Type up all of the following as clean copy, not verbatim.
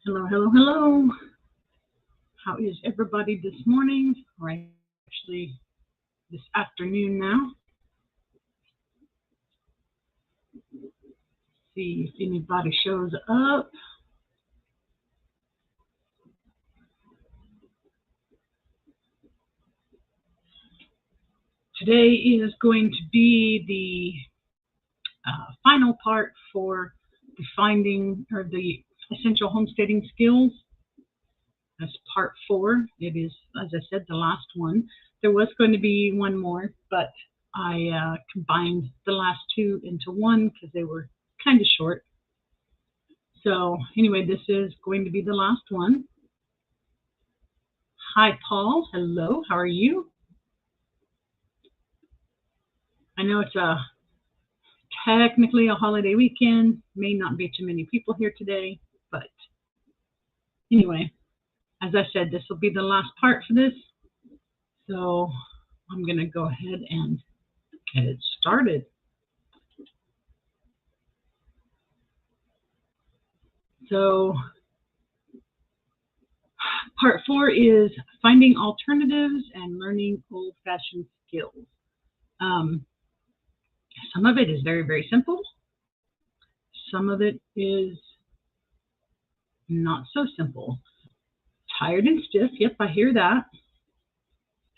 Hello, hello, hello. How is everybody this morning? Or actually this afternoon now. See if anybody shows up. Today is going to be the final part for the finding or the essential homesteading skills. That's part 4. It is, as I said, the last one. There was going to be one more, but I combined the last 2 into one because they were kind of short. So anyway, this is going to be the last one. Hi, Paul. Hello. How are you? I know it's technically a holiday weekend. May not be too many people here today, but anyway, as I said, this will be the last part for this. So I'm going to go ahead and get it started. So part 4 is finding alternatives and learning old-fashioned skills. Some of it is very, very simple. Some of it is not so simple. Tired and stiff. Yep, I hear that.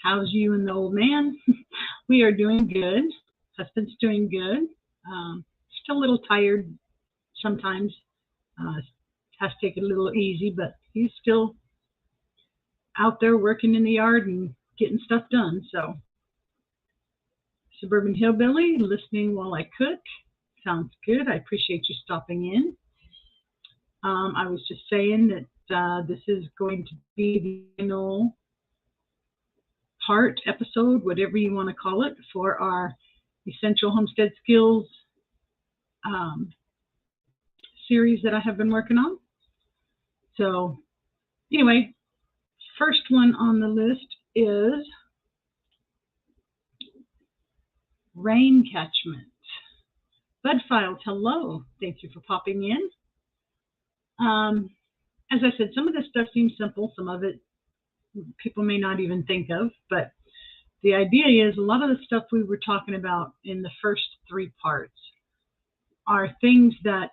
How's you and the old man? We are doing good. Husband's doing good. Still a little tired sometimes. Has to take it a little easy, but he's still out there working in the yard and getting stuff done. So, Suburban Hillbilly, listening while I cook. Sounds good. I appreciate you stopping in. I was just saying that this is going to be the final part, episode, whatever you want to call it, for our Essential Homestead Skills series that I have been working on. So anyway, first one on the list is rain catchment. Bud Files, hello. Thank you for popping in. As I said, some of this stuff seems simple. Some of it people may not even think of, but the idea is a lot of the stuff we were talking about in the first 3 parts are things that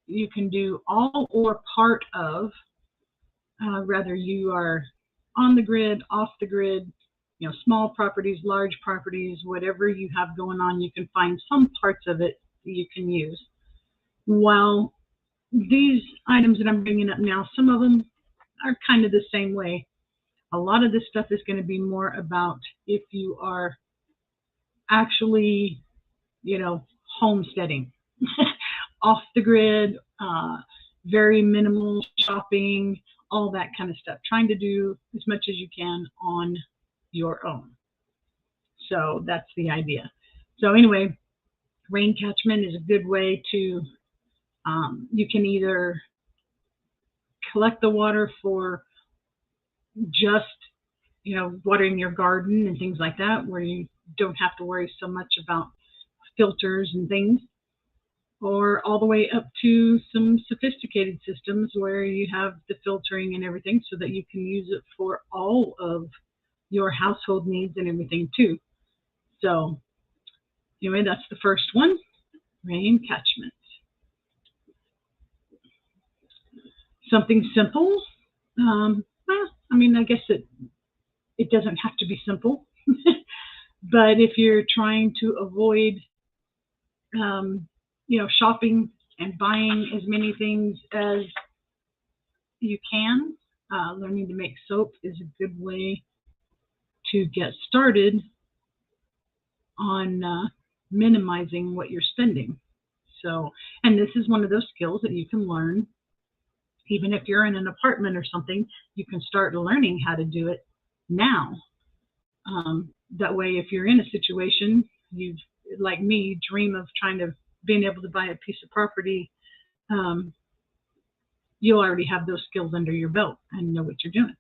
you can do all or part of, whether you are on the grid, off the grid, small properties, large properties, whatever you have going on, you can find some parts of it that you can use. While these items that I'm bringing up now, some of them are kind of the same way. A lot of this stuff is going to be more about if you are actually, homesteading, off the grid, very minimal shopping, all that kind of stuff. Trying to do as much as you can on your own. So that's the idea. So anyway, rain catchment is a good way to, you can either collect the water for just, watering your garden and things like that, where you don't have to worry so much about filters and things, or all the way up to some sophisticated systems where you have the filtering and everything so that you can use it for all of your household needs and everything too. So anyway, that's the first one, rain catchment. Something simple. I guess it doesn't have to be simple, but if you're trying to avoid, shopping and buying as many things as you can, learning to make soap is a good way to get started on minimizing what you're spending. So, and this is one of those skills that you can learn. Even if you're in an apartment or something, you can start learning how to do it now. That way, if you're in a situation, you, like me, dream of being able to buy a piece of property, you'll already have those skills under your belt and know what you're doing.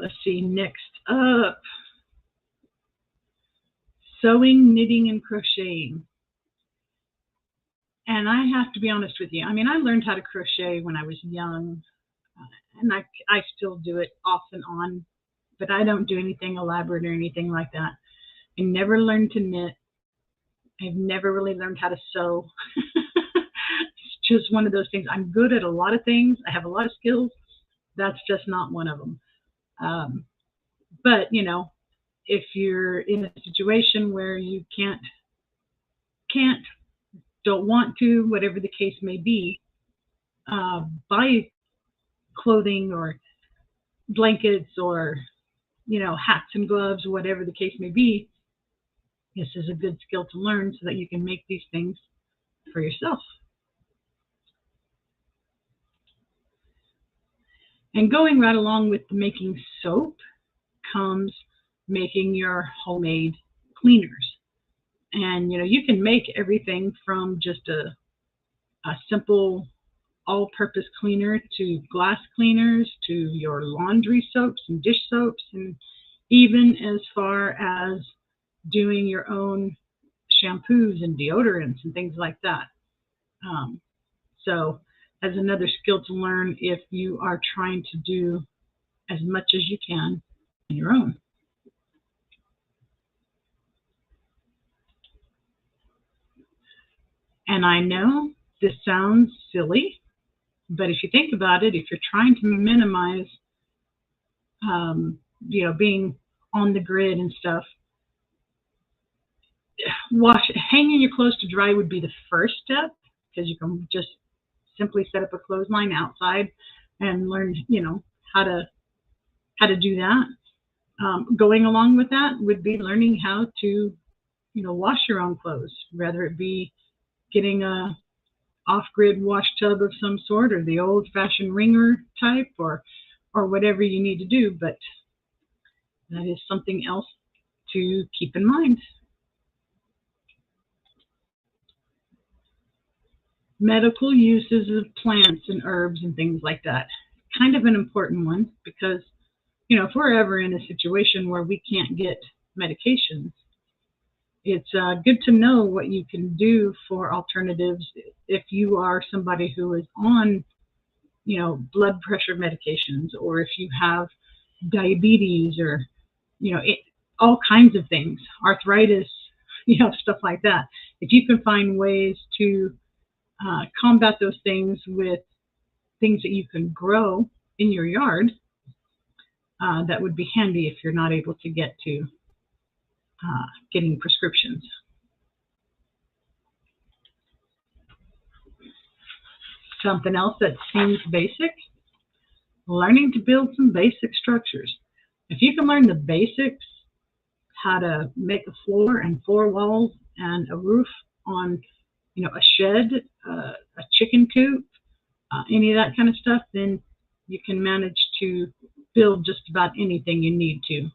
Let's see, next up, sewing, knitting, and crocheting. And I have to be honest with you. I mean, I learned how to crochet when I was young, and I still do it off and on, but I don't do anything elaborate or anything like that. I never learned to knit. I've never really learned how to sew. It's just one of those things. I'm good at a lot of things. I have a lot of skills. That's just not one of them. But, you know, if you're in a situation where you can't, don't want to, whatever the case may be, buy clothing or blankets or, you know, hats and gloves, whatever the case may be, this is a good skill to learn so that you can make these things for yourself. And going right along with making soap comes making your homemade cleaners. And, you know, you can make everything from just a simple all-purpose cleaner to glass cleaners to your laundry soaps and dish soaps, and even as far as doing your own shampoos and deodorants and things like that. So as another skill to learn if you are trying to do as much as you can on your own. And I know this sounds silly, but if you think about it, if you're trying to minimize, you know, being on the grid and stuff, hanging your clothes to dry would be the first step, because you can just simply set up a clothesline outside and learn, you know, how to do that. Going along with that would be learning how to, you know, wash your own clothes, whether it be getting a off-grid wash tub of some sort, or the old-fashioned wringer type, or whatever you need to do. But that is something else to keep in mind. Medical uses of plants and herbs and things like that. Kind of an important one, because, you know, if we're ever in a situation where we can't get medications, it's good to know what you can do for alternatives if you are somebody who is on, you know, blood pressure medications, or if you have diabetes, or, you know, all kinds of things, arthritis, you know, stuff like that. If you can find ways to combat those things with things that you can grow in your yard, that would be handy if you're not able to get to getting prescriptions. Something else that seems basic, learning to build some basic structures. If you can learn the basics, how to make a floor and 4 walls and a roof on, you know, a shed, a chicken coop, any of that kind of stuff, then you can manage to build just about anything you need to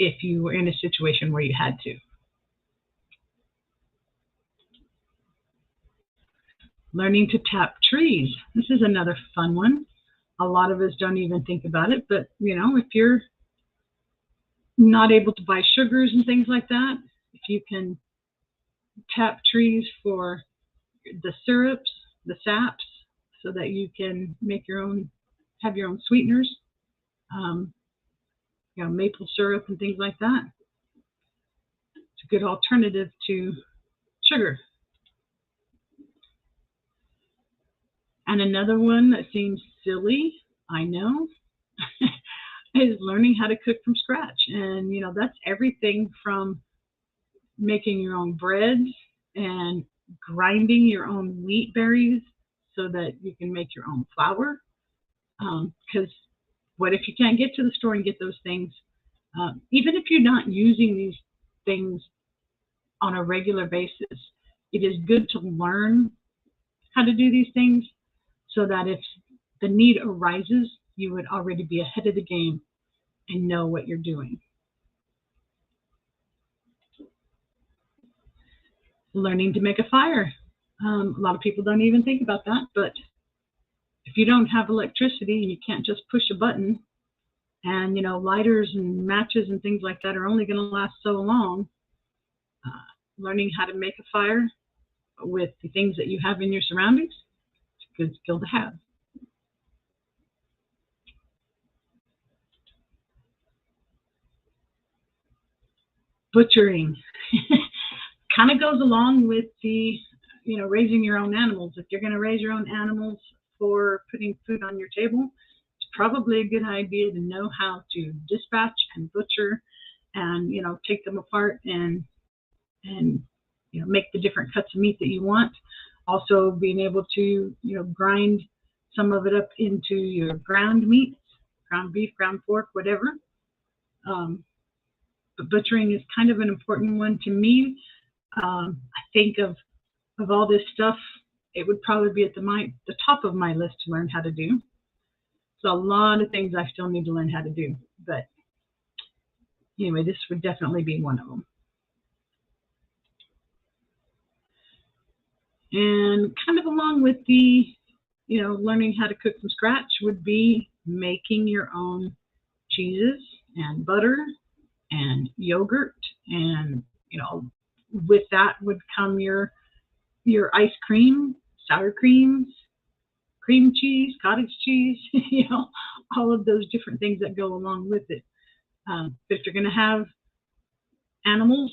if you were in a situation where you had to. Learning to tap trees. This is another fun one. A lot of us don't even think about it, but, you know, if you're not able to buy sugars and things like that, if you can tap trees for the syrups, the saps, so that you can make your own, have your own sweeteners, you know, maple syrup and things like that. It's a good alternative to sugar. And another one that seems silly, I know, is learning how to cook from scratch. And, you know, that's everything from making your own breads and grinding your own wheat berries so that you can make your own flour. Because what if you can't get to the store and get those things? Even if you're not using these things on a regular basis, it is good to learn how to do these things so that if the need arises, you would already be ahead of the game and know what you're doing. Learning to make a fire. A lot of people don't even think about that, but if you don't have electricity, you can't just push a button, and, you know, lighters and matches and things like that are only going to last so long. Learning how to make a fire with the things that you have in your surroundings, it's a good skill to have. Butchering kind of goes along with the, raising your own animals. If you're going to raise your own animals for putting food on your table, it's probably a good idea to know how to dispatch and butcher and, take them apart and make the different cuts of meat that you want. Also being able to, grind some of it up into your ground meats, ground beef, ground pork, whatever. But butchering is kind of an important one to me. I think of all this stuff, it would probably be at the top of my list to learn how to do. So a lot of things I still need to learn how to do. But anyway, this would definitely be one of them. And kind of along with the, learning how to cook from scratch would be making your own cheeses and butter and yogurt, and with that would come your ice cream, sour creams, cream cheese, cottage cheese, all of those different things that go along with it. But if you're going to have animals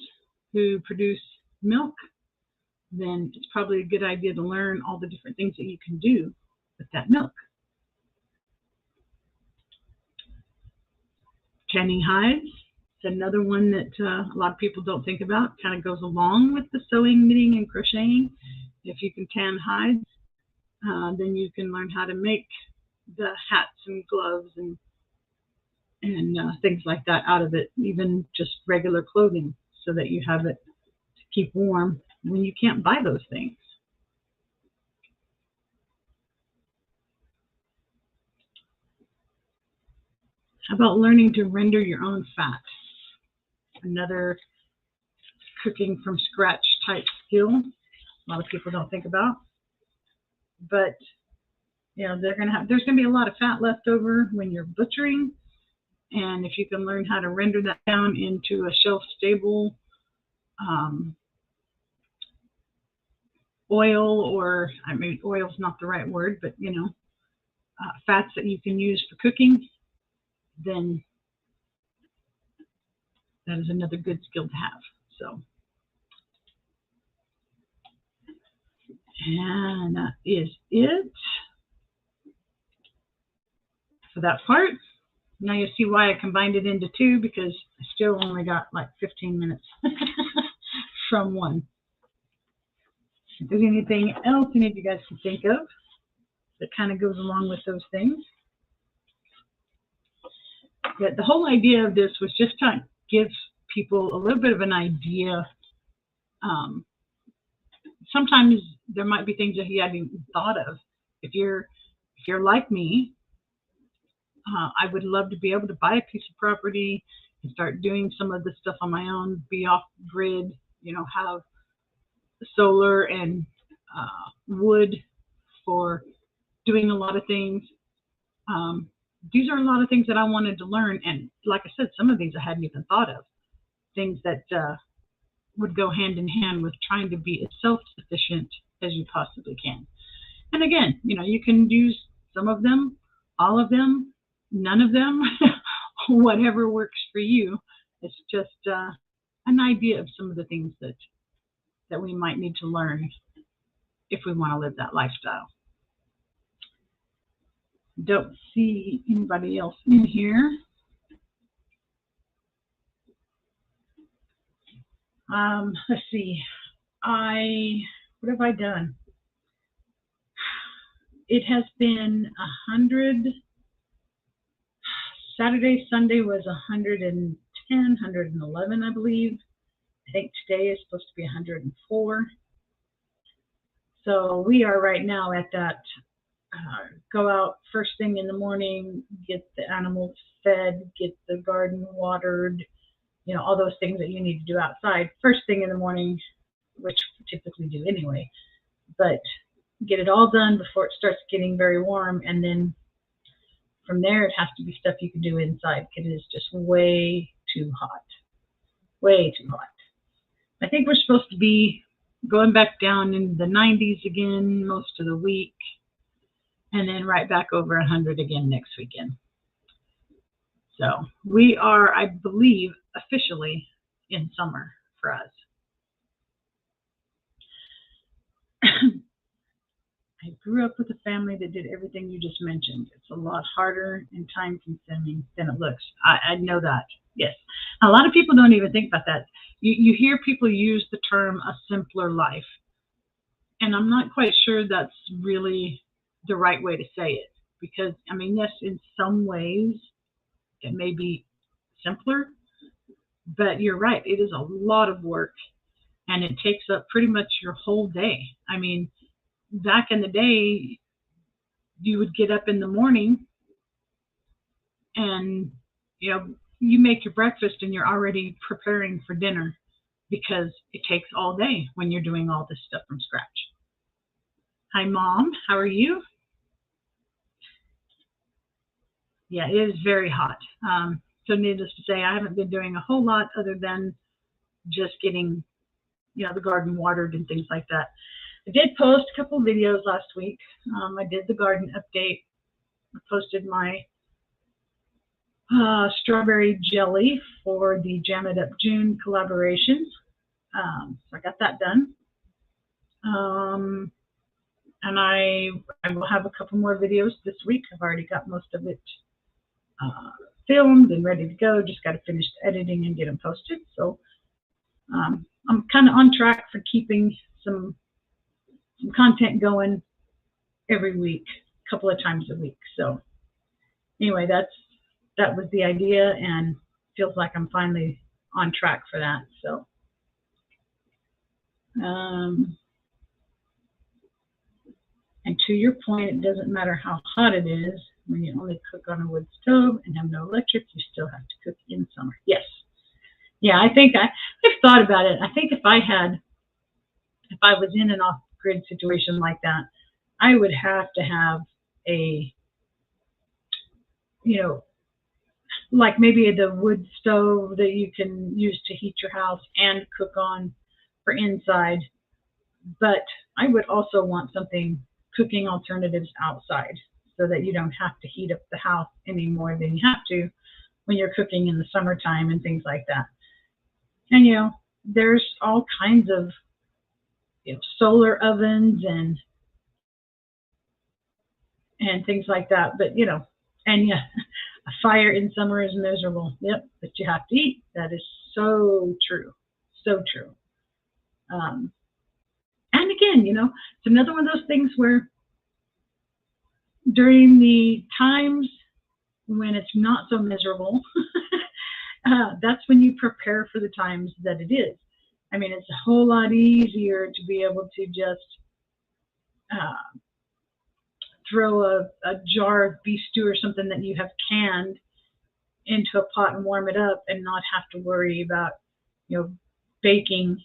who produce milk, then it's probably a good idea to learn all the different things that you can do with that milk. Tanning hides. It's another one that a lot of people don't think about. Kind of goes along with the sewing, knitting, and crocheting. If you can tan hides, then you can learn how to make the hats and gloves and things like that out of it, even just regular clothing, so that you have it to keep warm when you can't buy those things. How about learning to render your own fat? Another cooking from scratch type skill a lot of people don't think about. But there's going to be a lot of fat left over when you're butchering, and if you can learn how to render that down into a shelf-stable oil, or oil's not the right word, but fats that you can use for cooking, then that is another good skill to have. So, and that is it for that part. Now you see why I combined it into two, because I still only got like 15 minutes from one. If there's anything else any of you guys can think of that kind of goes along with those things. But the whole idea of this was just to give people a little bit of an idea. Sometimes there might be things that you hadn't even thought of. If you're like me, I would love to be able to buy a piece of property and start doing some of the stuff on my own, be off grid, have solar and wood for doing a lot of things. These are a lot of things that I wanted to learn, and like I said, some of these I hadn't even thought of. Things that would go hand in hand with trying to be as self-sufficient as you possibly can. And again, you can use some of them, all of them, none of them, whatever works for you. It's just an idea of some of the things that we might need to learn if we want to live that lifestyle. Don't see anybody else in here. Let's see. What have I done? It has been 100. Saturday, Sunday was 110, 111, I believe. I think today is supposed to be 104. So we are right now at that go out first thing in the morning, get the animals fed, get the garden watered, all those things that you need to do outside first thing in the morning, which we typically do anyway. But get it all done before it starts getting very warm, and then from there it has to be stuff you can do inside, because it is just way too hot. Way too hot. I think we're supposed to be going back down in the 90s again most of the week, and then right back over 100 again next weekend. So we are, I believe, officially in summer for us. I grew up with a family that did everything you just mentioned. It's a lot harder and time consuming than it looks. I know that. Yes. A lot of people don't even think about that. You hear people use the term a simpler life. And I'm not quite sure that's really the right way to say it. Because, I mean, yes, in some ways it may be simpler, but you're right. It is a lot of work and it takes up pretty much your whole day. I mean, back in the day, you would get up in the morning and, you make your breakfast and you're already preparing for dinner because it takes all day when you're doing all this stuff from scratch. Hi, Mom. How are you? Yeah, it is very hot. So needless to say, I haven't been doing a whole lot other than just getting, the garden watered and things like that. I did post a couple videos last week. I did the garden update. I posted my strawberry jelly for the Jam It Up June collaboration. So I got that done. And I will have a couple more videos this week. I've already got most of it filmed and ready to go. Just got to finish the editing and get them posted. So I'm kind of on track for keeping some content going every week, a couple of times a week. So anyway, that was the idea, and feels like I'm finally on track for that. So and to your point, it doesn't matter how hot it is. When you only cook on a wood stove and have no electric, you still have to cook in summer. Yes. Yeah, I think I've thought about it. I think if I was in an off-grid situation like that, I would have to have a, like maybe the wood stove that you can use to heat your house and cook on for inside. But I would also want something, cooking alternatives outside, so that you don't have to heat up the house any more than you have to when you're cooking in the summertime and things like that. And, there's all kinds of solar ovens and things like that. But, and yeah, a fire in summer is miserable. Yep, but you have to eat. That is so true. So true. And again, it's another one of those things where during the times when it's not so miserable, that's when you prepare for the times that it is. I mean, it's a whole lot easier to be able to just throw a jar of beef stew or something that you have canned into a pot and warm it up and not have to worry about, baking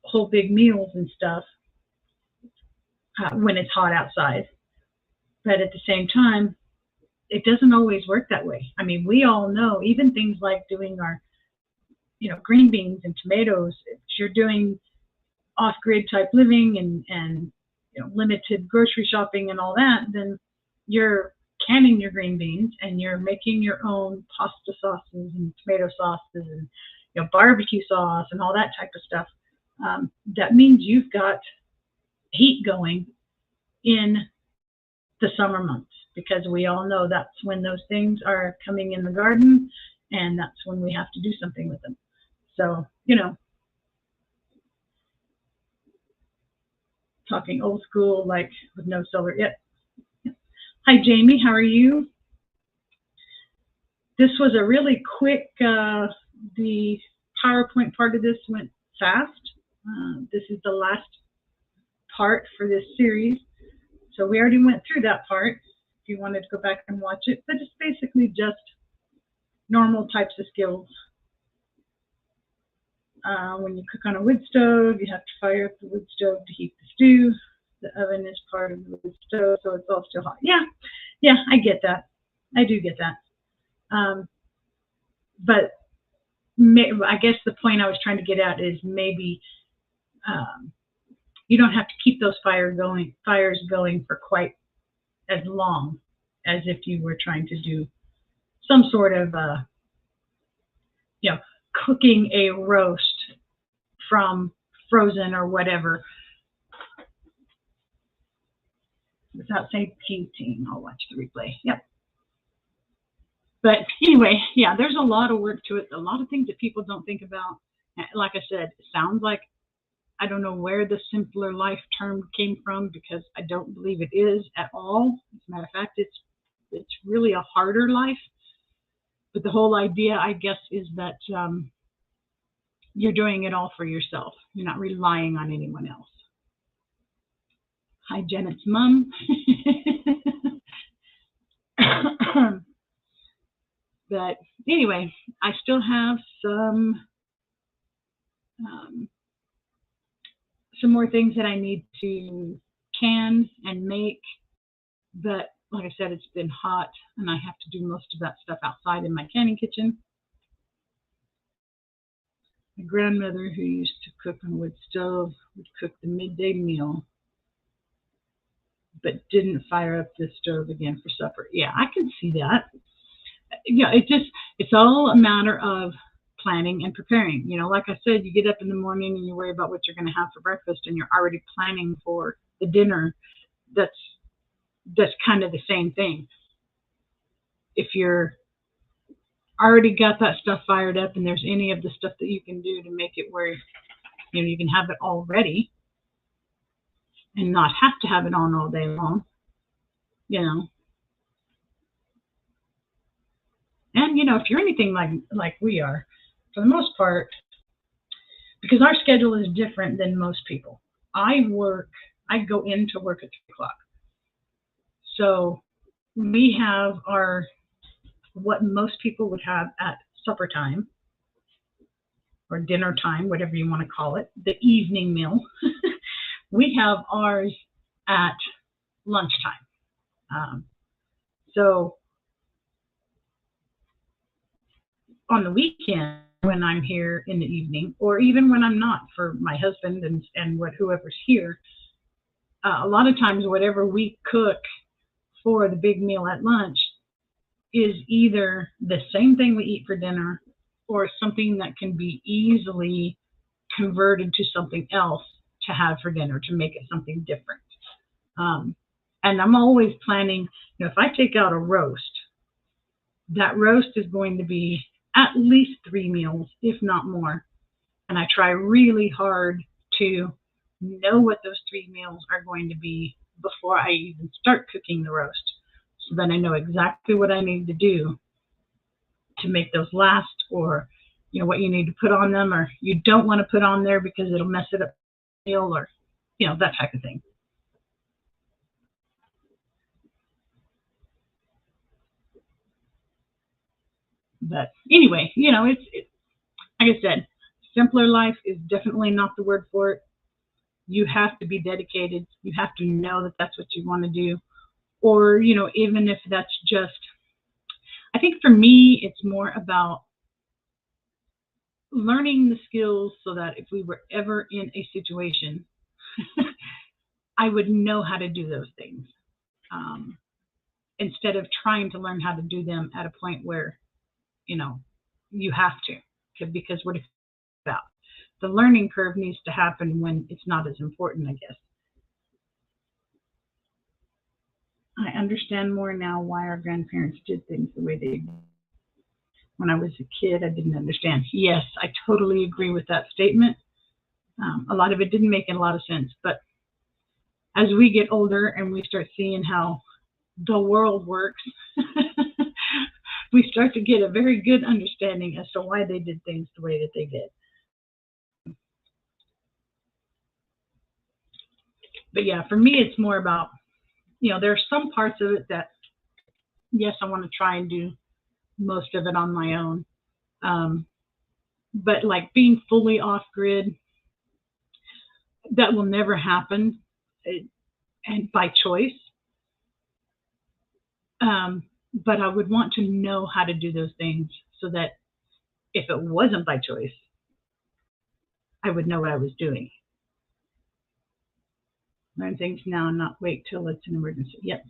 whole big meals and stuff when it's hot outside. But at the same time, it doesn't always work that way. I mean, we all know, even things like doing our, green beans and tomatoes, if you're doing off-grid type living and limited grocery shopping and all that, then you're canning your green beans and you're making your own pasta sauces and tomato sauces and barbecue sauce and all that type of stuff. That means you've got heat going in the summer months, because we all know that's when those things are coming in the garden, and that's when we have to do something with them. So, talking old school, like with no solar. Yep. Hi, Jamie. How are you? This was a really quick, the PowerPoint part of this went fast. This is the last part for this series. So we already went through that part if you wanted to go back and watch it. But it's basically just normal types of skills. When you cook on a wood stove, you have to fire up the wood stove to heat the stew. The oven is part of the wood stove, so it's all still hot. Yeah, I get that. I do get that. But I guess the point I was trying to get at is maybe you don't have to keep those fires going for quite as long as if you were trying to do some sort of cooking a roast from frozen or whatever. Without saying painting, I'll watch the replay. Yep. But anyway, yeah, there's a lot of work to it. A lot of things that people don't think about. Like I said, it sounds like, I don't know where the simpler life term came from, because I don't believe it is at all. As a matter of fact, it's really a harder life. But the whole idea, I guess, is that you're doing it all for yourself. You're not relying on anyone else. Hi, Janet's mom. But anyway, I still have some more things that I need to can and make. But like I said, it's been hot, and I have to do most of that stuff outside in my canning kitchen. My grandmother, who used to cook on a wood stove, would cook the midday meal, but didn't fire up the stove again for supper. Yeah, I can see that. Yeah, it's all a matter of planning and preparing. Like I said, you get up in the morning and you worry about what you're going to have for breakfast, and you're already planning for the dinner. That's kind of the same thing. If you're already got that stuff fired up, and there's any of the stuff that you can do to make it where you can have it all ready and not have to have it on all day long, And if you're anything like we are, for the most part, because our schedule is different than most people. I go into work at 3 o'clock. So we have what most people would have at supper time or dinner time, whatever you want to call it, the evening meal. We have ours at lunchtime. So on the weekend, when I'm here in the evening, or even when I'm not, for my husband and whoever's here, a lot of times whatever we cook for the big meal at lunch is either the same thing we eat for dinner, or something that can be easily converted to something else to have for dinner, to make it something different. And I'm always planning, if I take out a roast, that roast is going to be at least 3 meals, if not more. And I try really hard to know what those 3 meals are going to be before I even start cooking the roast, so that I know exactly what I need to do to make those last, or what you need to put on them, or you don't want to put on there because it'll mess it up, or that type of thing. But anyway, it's like I said, simpler life is definitely not the word for it. You have to be dedicated. You have to know that that's what you want to do. Or, even if that's just, I think for me, it's more about learning the skills so that if we were ever in a situation, I would know how to do those things, instead of trying to learn how to do them at a point where, you have to, because what if about the learning curve needs to happen when it's not as important, I guess. I understand more now why our grandparents did things the way they did. When I was a kid, I didn't understand. Yes, I totally agree with that statement. A lot of it didn't make a lot of sense. But as we get older and we start seeing how the world works, we start to get a very good understanding as to why they did things the way that they did. But yeah, for me, it's more about, there are some parts of it that, yes, I want to try and do most of it on my own. But like being fully off grid, that will never happen, and by choice. But I would want to know how to do those things so that if it wasn't by choice, I would know what I was doing. Learn things now and not wait till it's an emergency. Yep.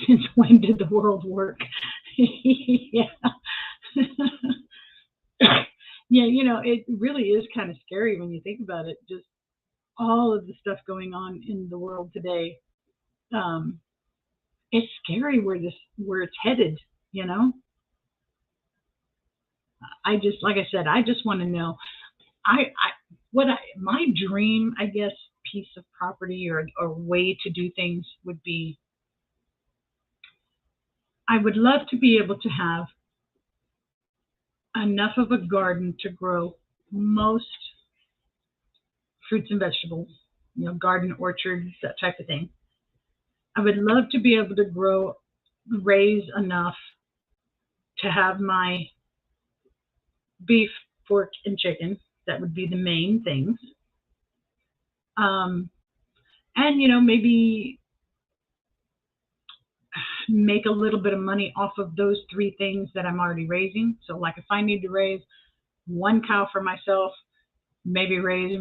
Since when did the world work? Yeah. Yeah, you know, it really is kind of scary when you think about it. Just all of the stuff going on in the world today. Um, it's scary where it's headed. You know, I just like I said, I just want to know. My dream, I guess, piece of property or way to do things would be. I would love to be able to have enough of a garden to grow most fruits and vegetables, you know, garden orchards, that type of thing. I would love to be able to raise enough to have my beef, pork, and chicken. That would be the main things. Um, and, you know, maybe make a little bit of money off of those three things that I'm already raising. So, like if I need to raise one cow for myself, maybe raise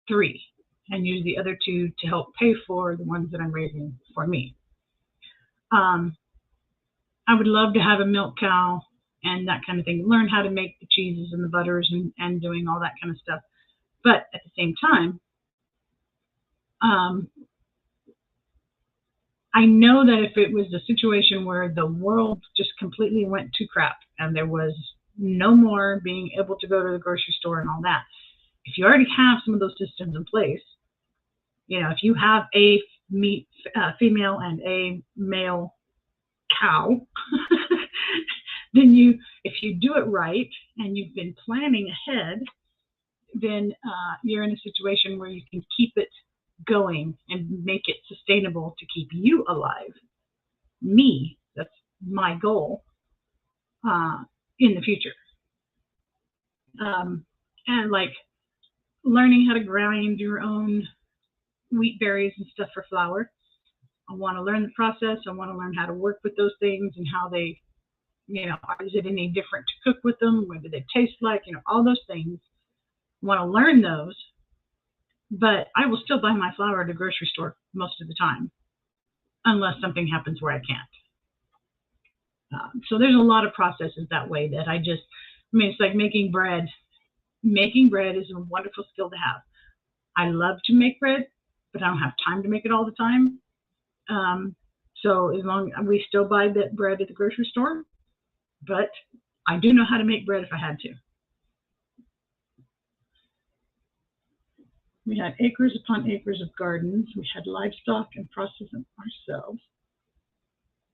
three and use the other two to help pay for the ones that I'm raising for me. I would love to have a milk cow and that kind of thing. Learn how to make the cheeses and the butters and doing all that kind of stuff. But at the same time, um, I know that if it was a situation where the world just completely went to crap and there was no more being able to go to the grocery store and all that, if you already have some of those systems in place, you know, if you have a female and a male cow, then if you do it right and you've been planning ahead, then you're in a situation where you can keep it going and make it sustainable to keep you alive. That's my goal in the future. And like learning how to grind your own wheat berries and stuff for flour. I want to learn the process. I want to learn how to work with those things and how they, you know, is it any different to cook with them? What do they taste like? You know, all those things. I want to learn those, but I will still buy my flour at a grocery store most of the time, unless something happens where I can't. So there's a lot of processes that way that I mean, it's like making bread. Making bread is a wonderful skill to have. I love to make bread, but I don't have time to make it all the time. So as long we still buy that bread at the grocery store, but I do know how to make bread if I had to. We had acres upon acres of gardens. We had livestock and processed them ourselves.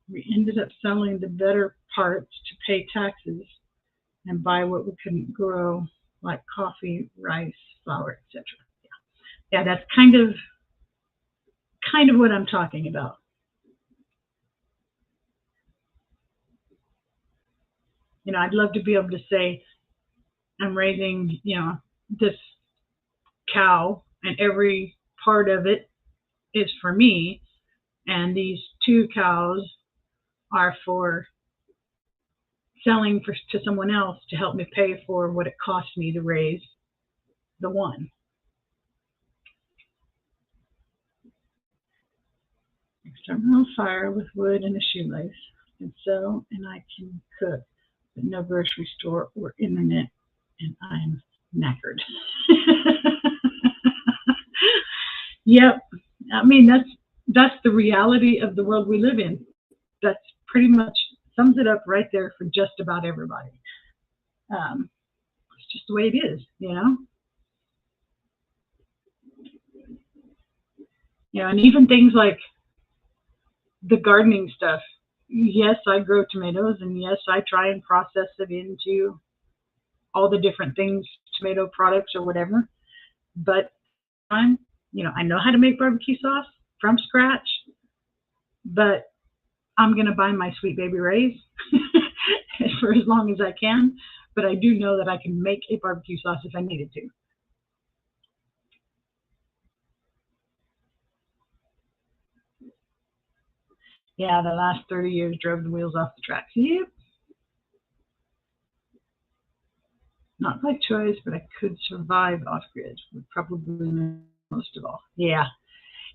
We ended up selling the better parts to pay taxes and buy what we couldn't grow, like coffee, rice, flour, etc. Yeah, that's kind of what I'm talking about. You know, I'd love to be able to say I'm raising, you know, this cow and every part of it is for me, and these two cows are for selling to someone else to help me pay for what it cost me to raise the one. Start my own fire with wood and a shoelace, and sew, and I can cook, but no grocery store or internet, and I'm knackered. Yep, I mean that's the reality of the world we live in. That's pretty much sums it up right there for just about everybody. It's just the way it is, you know. You know, and even things like the gardening stuff. Yes, I grow tomatoes, and yes, I try and process it into all the different things, tomato products or whatever. But you know, I know how to make barbecue sauce from scratch, but I'm going to buy my Sweet Baby Ray's for as long as I can. But I do know that I can make a barbecue sauce if I needed to. Yeah, the last 30 years drove the wheels off the tracks. Yep. Not by choice, but I could survive off-grid. Would probably know most of all. Yeah.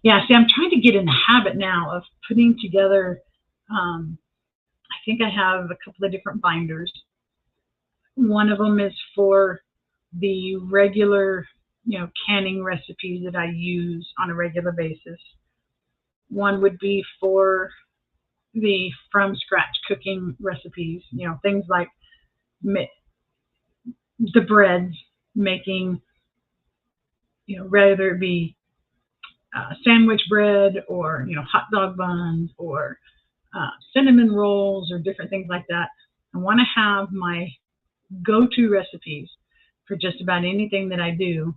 Yeah, see, I'm trying to get in the habit now of putting together, I think I have a couple of different binders. One of them is for the regular, canning recipes that I use on a regular basis. One would be for the from scratch cooking recipes, things like the breads, making, whether it be sandwich bread or, hot dog buns or cinnamon rolls or different things like that. I want to have my go-to recipes for just about anything that I do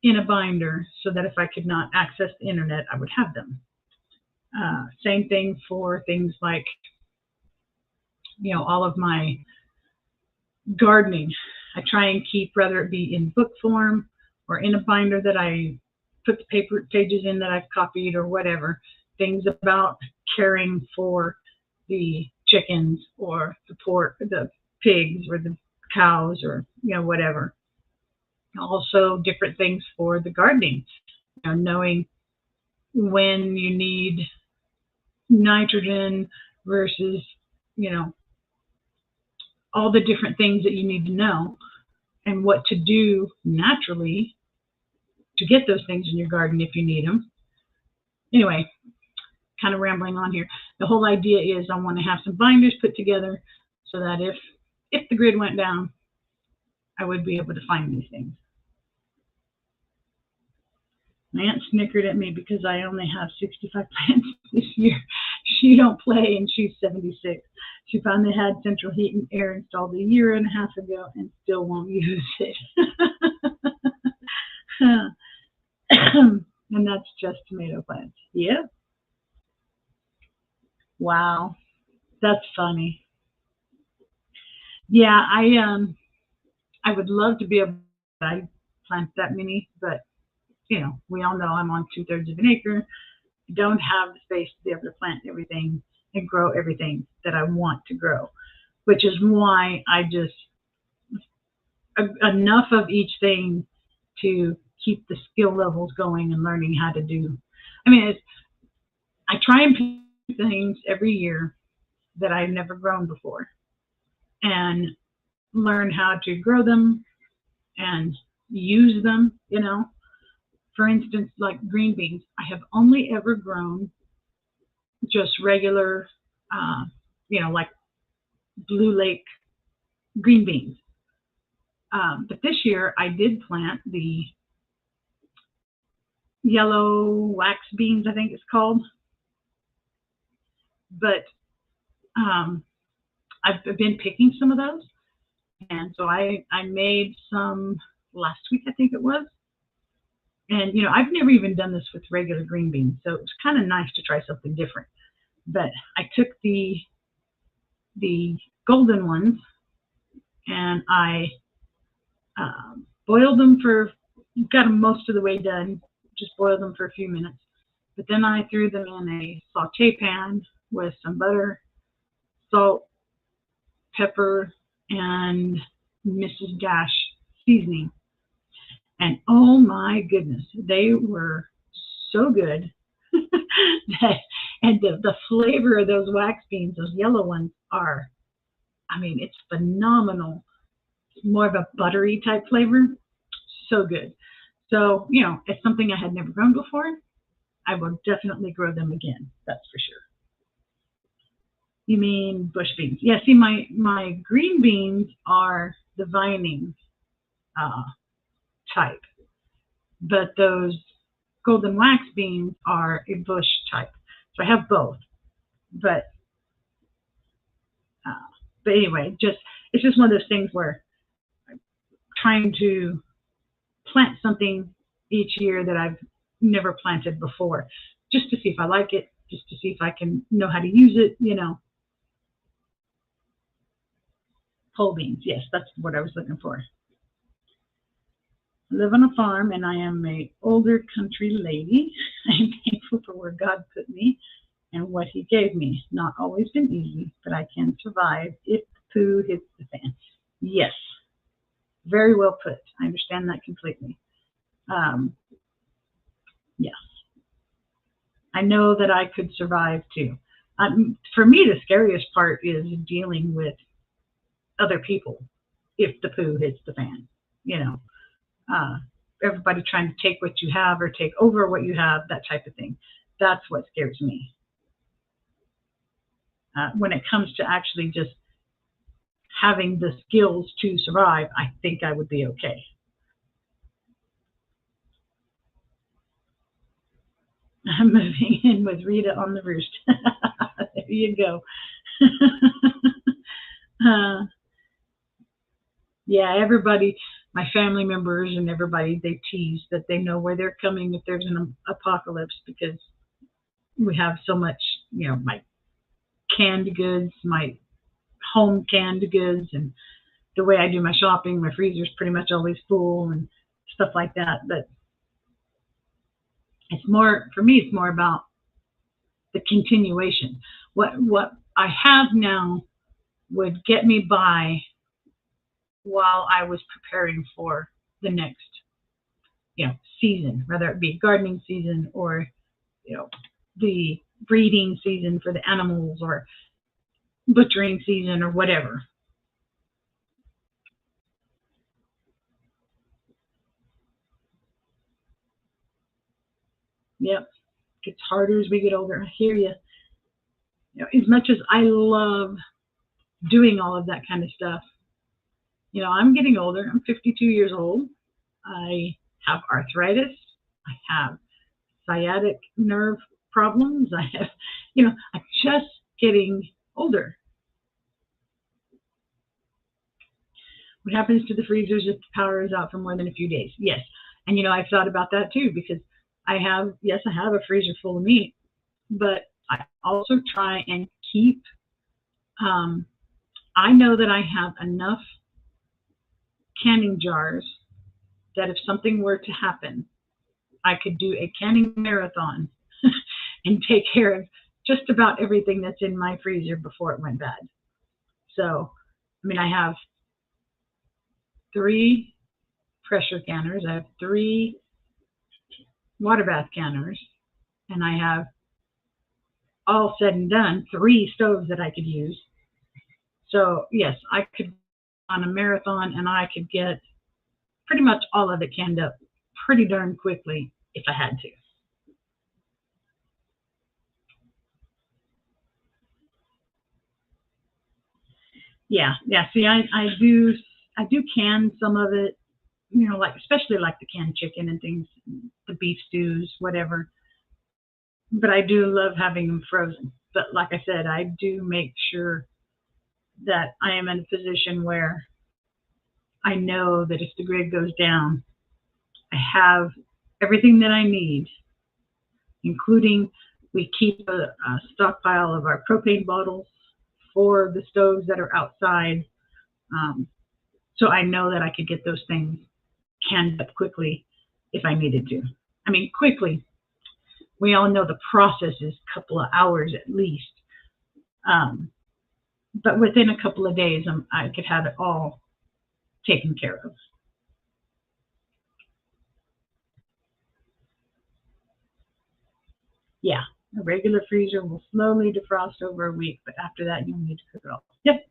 in a binder so that if I could not access the internet, I would have them. Same thing for things like, all of my gardening. I try and keep, whether it be in book form or in a binder that I put the paper pages in that I've copied or whatever, things about caring for the chickens or the pork, the pigs or the cows or, whatever. Also different things for the gardening, knowing when you need nitrogen versus, all the different things that you need to know and what to do naturally to get those things in your garden if you need them. Anyway, kind of rambling on here. The whole idea is I want to have some binders put together so that if the grid went down, I would be able to find these things. My aunt snickered at me because I only have 65 plants this year. She don't play, and she's 76. She finally had central heat and air installed a year and a half ago and still won't use it. And that's just tomato plants. Yeah. Wow. That's funny. Yeah, I would love to be able to plant that many, but we all know I'm on 2/3 of an acre. I don't have the space to be able to plant everything and grow everything that I want to grow, which is why I just enough of each thing to keep the skill levels going and learning how to do. I mean, I try and pick things every year that I've never grown before and learn how to grow them and use them, For instance, like green beans, I have only ever grown just regular, like Blue Lake green beans. But this year I did plant the yellow wax beans, I think it's called. But I've been picking some of those. And so I made some last week, I think it was. And, I've never even done this with regular green beans, so it was kind of nice to try something different. But I took the golden ones and I boiled them got them most of the way done, just boiled them for a few minutes. But then I threw them in a saute pan with some butter, salt, pepper, and Mrs. Dash seasoning. And oh my goodness, they were so good. And the flavor of those wax beans, those yellow ones, it's phenomenal. It's more of a buttery type flavor. So good. So, it's something I had never grown before. I will definitely grow them again. That's for sure. You mean bush beans? Yeah, see, my green beans are the vining type, but those golden wax beans are a bush type. So I have both, but anyway, it's just one of those things where I'm trying to plant something each year that I've never planted before, just to see if I like it, just to see if I can know how to use it, Pole beans, yes, that's what I was looking for. I live on a farm and I am an older country lady. I am thankful for where God put me and what He gave me. Not always been easy, but I can survive if the poo hits the fan. Yes, Very well put. I understand that completely. Um, yes, I know that I could survive too. For me, the scariest part is dealing with other people if the poo hits the fan. You know, uh, everybody trying to take what you have or take over what you have, that type of thing. That's what scares me. When it comes to actually just having the skills to survive, I think I would be okay. I'm moving in with Rita on the roost. There you go. uh, yeah, everybody, my family members and everybody, they tease that they know where they're coming if there's an apocalypse because we have so much, my canned goods, my home canned goods, and the way I do my shopping, my freezer's pretty much always full and stuff like that. But it's more, for me, it's more about the continuation. What I have now would get me by while I was preparing for the next, season, whether it be gardening season or, the breeding season for the animals or butchering season or whatever. Yep. Gets harder as we get older. I hear you. As much as I love doing all of that kind of stuff, I'm getting older. I'm 52 years old. I have arthritis. I have sciatic nerve problems. I have, I'm just getting older. What happens to the freezers if the power is out for more than a few days? Yes. And, I've thought about that too because yes, I have a freezer full of meat, but I also try and keep, I know that I have enough canning jars that if something were to happen, I could do a canning marathon and take care of just about everything that's in my freezer before it went bad. So, I have 3 pressure canners, I have 3 water bath canners, and I have, all said and done, 3 stoves that I could use. So, yes, I could on a marathon and I could get pretty much all of it canned up pretty darn quickly if I had to. Yeah. See, I do can some of it, like especially like the canned chicken and things, the beef stews, whatever. But I do love having them frozen. But like I said, I do make sure that I am in a position where I know that if the grid goes down, I have everything that I need, including we keep a stockpile of our propane bottles for the stoves that are outside. Um, so I know that I could get those things canned up quickly if I needed to. Quickly. We all know the process is a couple of hours at least. Um, but within a couple of days, I could have it all taken care of. Yeah, a regular freezer will slowly defrost over a week, but after that, you'll need to cook it all. Yep.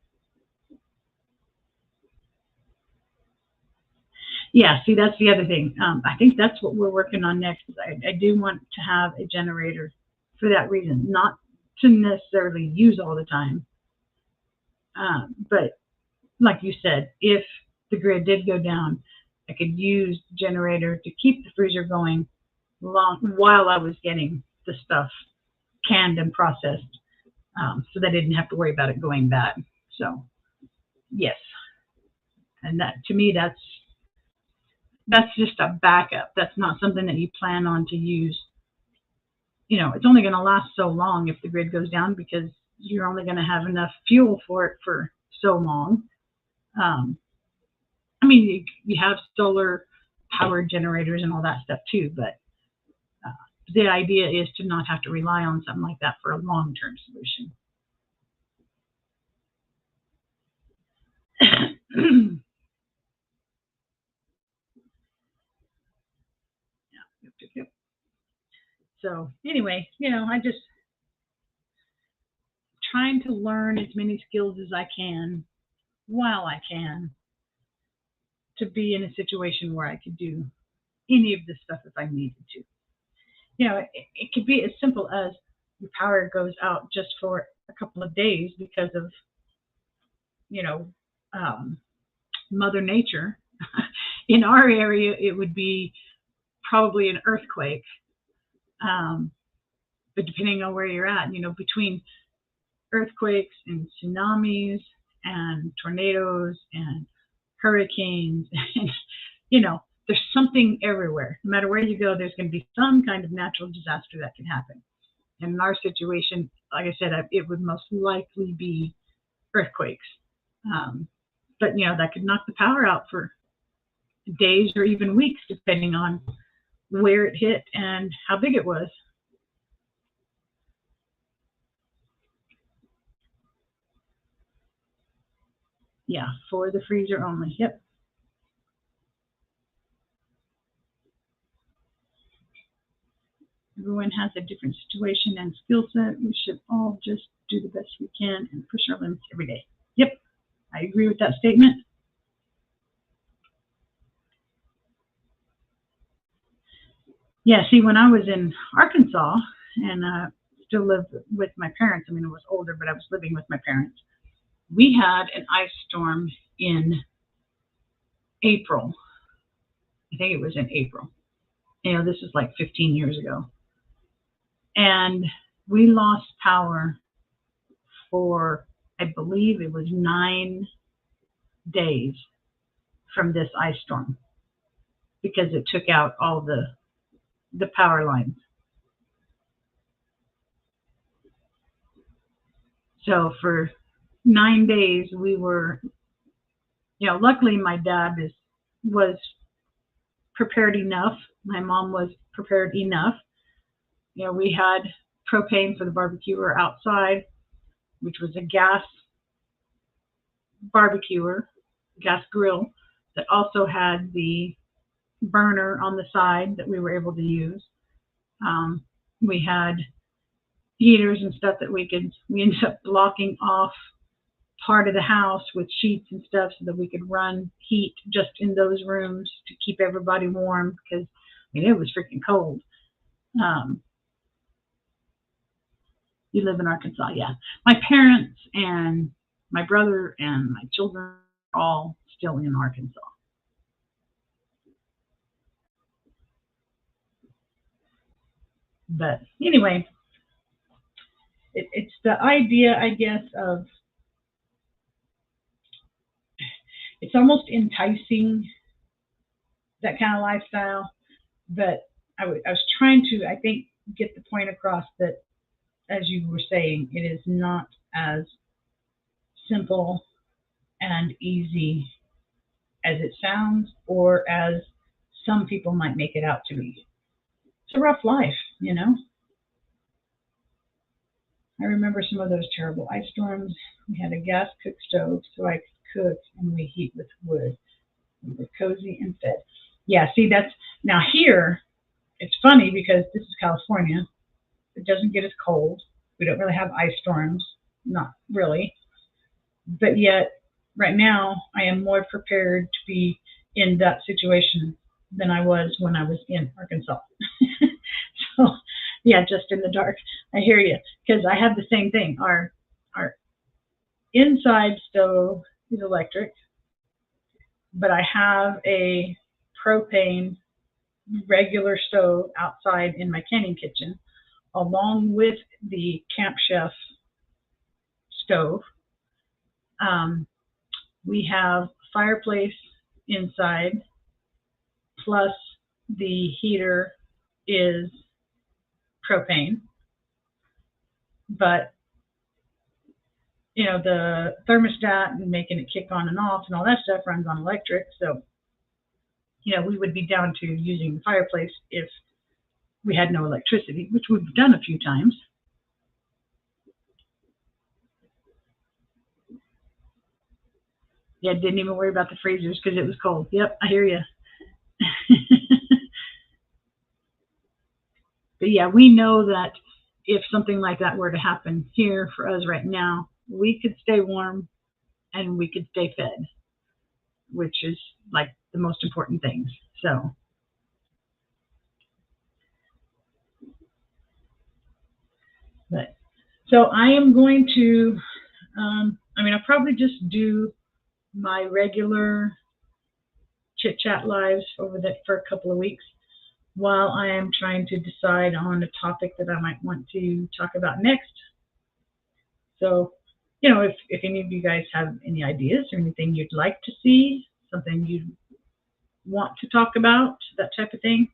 Yeah, see, that's the other thing. I think that's what we're working on next. I do want to have a generator for that reason, not to necessarily use all the time. But like you said, if the grid did go down, I could use the generator to keep the freezer going while I was getting the stuff canned and processed, so that I didn't have to worry about it going bad. So yes, and that to me that's just a backup. That's not something that you plan on to use. It's only going to last so long if the grid goes down because you're only going to have enough fuel for it for so long. Um, you have solar powered generators and all that stuff too, but the idea is to not have to rely on something like that for a long-term solution. Yep, yep, yep. So anyway, you know, I just trying to learn as many skills as I can while I can to be in a situation where I could do any of this stuff if I needed to. You know, it could be as simple as your power goes out just for a couple of days because of, you know, Mother Nature. In our area, it would be probably an earthquake. Um, but depending on where you're at, you know, between earthquakes and tsunamis and tornadoes and hurricanes, and, you know, there's something everywhere. No matter where you go, there's going to be some kind of natural disaster that can happen. And in our situation, like I said, it would most likely be earthquakes. But, you know, that could knock the power out for days or even weeks, depending on where it hit and how big it was. Yeah, for the freezer only. Yep. Everyone has a different situation and skill set. We should all just do the best we can and push our limits every day. Yep, I agree with that statement. Yeah, see, when I was in Arkansas and still lived with my parents, I mean, I was older, but I was living with my parents. We had an ice storm in April. I think it was in April. You know, this is like 15 years ago. And we lost power for, I believe it was 9 days from this ice storm because it took out all the power lines. So for 9 days we were, you know, luckily my dad was prepared enough. My mom was prepared enough. You know, we had propane for the barbecuer outside, which was a gas barbecuer, gas grill that also had the burner on the side that we were able to use. We had heaters and stuff that we ended up blocking off part of the house with sheets and stuff so that we could run heat just in those rooms to keep everybody warm because, I mean, it was freaking cold. You live in Arkansas, yeah. My parents and my brother and my children are all still in Arkansas. But anyway, it's the idea, I guess, of it's almost enticing, that kind of lifestyle. But I was trying to, I think, get the point across that, as you were saying, it is not as simple and easy as it sounds or as some people might make it out to be. It's a rough life, you know. I remember some of those terrible ice storms. We had a gas cook stove so I could cook, and we heat with wood. We were cozy and fed. Yeah, see, that's now here. It's funny because this is California. It doesn't get as cold. We don't really have ice storms, not really. But yet, right now, I am more prepared to be in that situation than I was when I was in Arkansas. So, yeah, just in the dark. I hear you, because I have the same thing. Our inside stove is electric, but I have a propane regular stove outside in my canning kitchen, along with the Camp Chef stove. We have fireplace inside, plus the heater is propane. But, you know, the thermostat and making it kick on and off and all that stuff runs on electric. So, you know, we would be down to using the fireplace if we had no electricity, which we've done a few times. Yeah, didn't even worry about the freezers because it was cold. Yep, I hear you. But yeah, we know that if something like that were to happen here for us right now, we could stay warm and we could stay fed, which is like the most important things. But so I am going to, I'll probably just do my regular chit chat lives over that for a couple of weeks while I am trying to decide on a topic that I might want to talk about next. So, if any of you guys have any ideas or anything you'd like to see, something you want to talk about, that type of thing,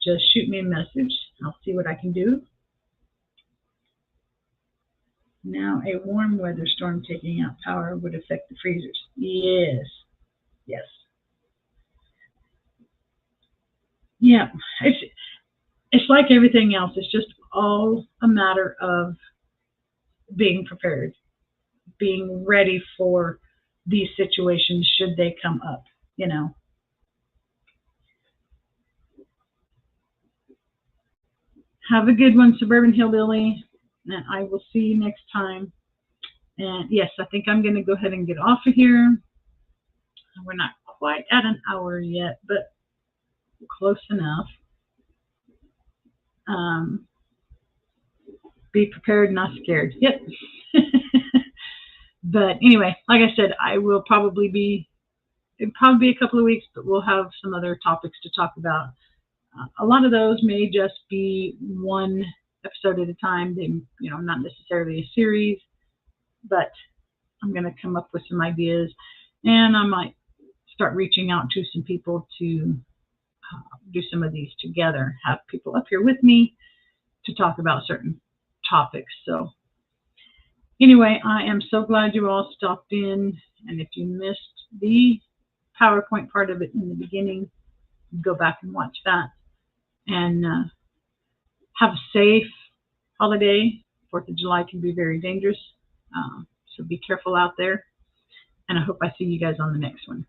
just shoot me a message. I'll see what I can do. Now, a warm weather storm taking out power would affect the freezers. Yes. Yes. Yeah. It's like everything else. It's just all a matter of being prepared, being ready for these situations should they come up, Have a good one, Suburban Hillbilly, and I will see you next time. And yes, I think I'm going to go ahead and get off of here. We're not quite at an hour yet, but close enough. Be prepared, not scared. Yep. But anyway, like I said, it'll probably be a couple of weeks, but we'll have some other topics to talk about. A lot of those may just be one episode at a time. They, not necessarily a series, but I'm going to come up with some ideas, and I might start reaching out to some people to do some of these together, have people up here with me to talk about certain topics. So anyway, I am so glad you all stopped in, and if you missed the PowerPoint part of it in the beginning, go back and watch that. And have a safe holiday. 4th of July can be very dangerous, so be careful out there. And I hope I see you guys on the next one.